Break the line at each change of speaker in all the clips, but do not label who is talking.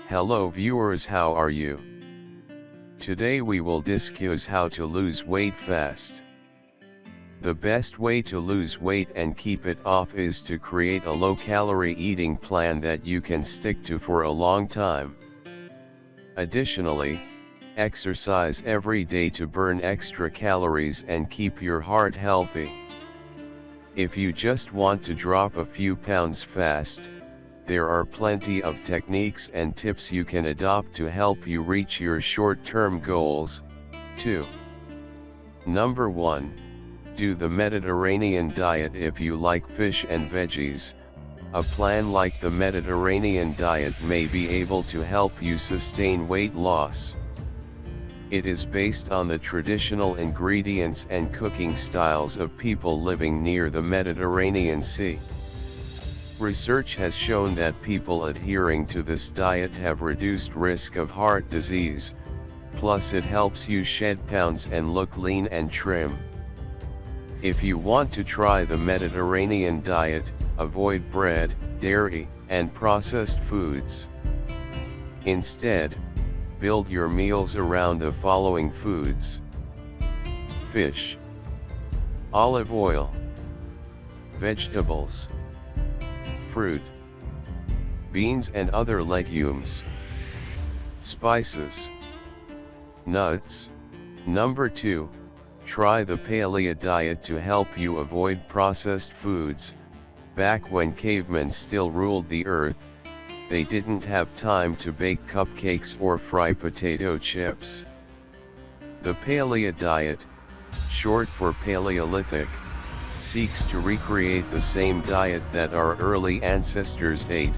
Hello viewers, how are you? Today we will discuss how to lose weight fast. The best way to lose weight and keep it off is to create a low-calorie eating plan that you can stick to for a long time. Additionally, exercise every day to burn extra calories and keep your heart healthy. If you just want to drop a few pounds fast, there are plenty of techniques and tips you can adopt to help you reach your short-term goals. 2. Number 1. Do the Mediterranean diet. If you like fish and veggies, a plan like the Mediterranean diet may be able to help you sustain weight loss. It is based on the traditional ingredients and cooking styles of people living near the Mediterranean Sea. Research has shown that people adhering to this diet have reduced risk of heart disease, plus it helps you shed pounds and look lean and trim. If you want to try the Mediterranean diet, avoid bread, dairy, and processed foods. Instead, build your meals around the following foods: fish, olive oil, vegetables, fruit, beans and other legumes, spices, nuts. Number 2, try the paleo diet to help you avoid processed foods. Back when cavemen still ruled the earth, they didn't have time to bake cupcakes or fry potato chips. The paleo diet, short for Paleolithic, seeks to recreate the same diet that our early ancestors ate,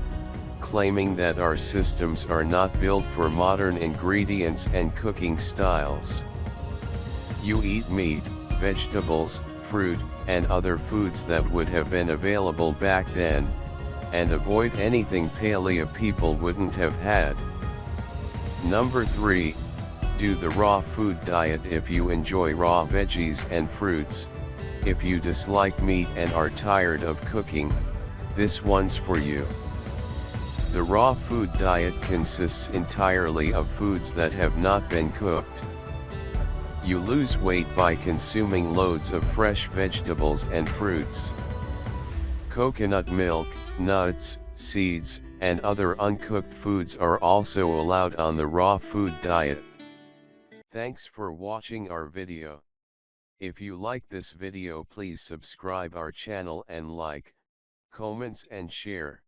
claiming that our systems are not built for modern ingredients and cooking styles. You eat meat, vegetables, fruit, and other foods that would have been available back then, and avoid anything paleo people wouldn't have had. Number 3, do the raw food diet. If you enjoy raw veggies and fruits, if you dislike meat and are tired of cooking, this one's for you. The raw food diet consists entirely of foods that have not been cooked. You lose weight by consuming loads of fresh vegetables and fruits. Coconut milk, nuts, seeds, and other uncooked foods are also allowed on the raw food diet. Thanks for watching our video. If you like this video, please subscribe our channel and like, comments and share.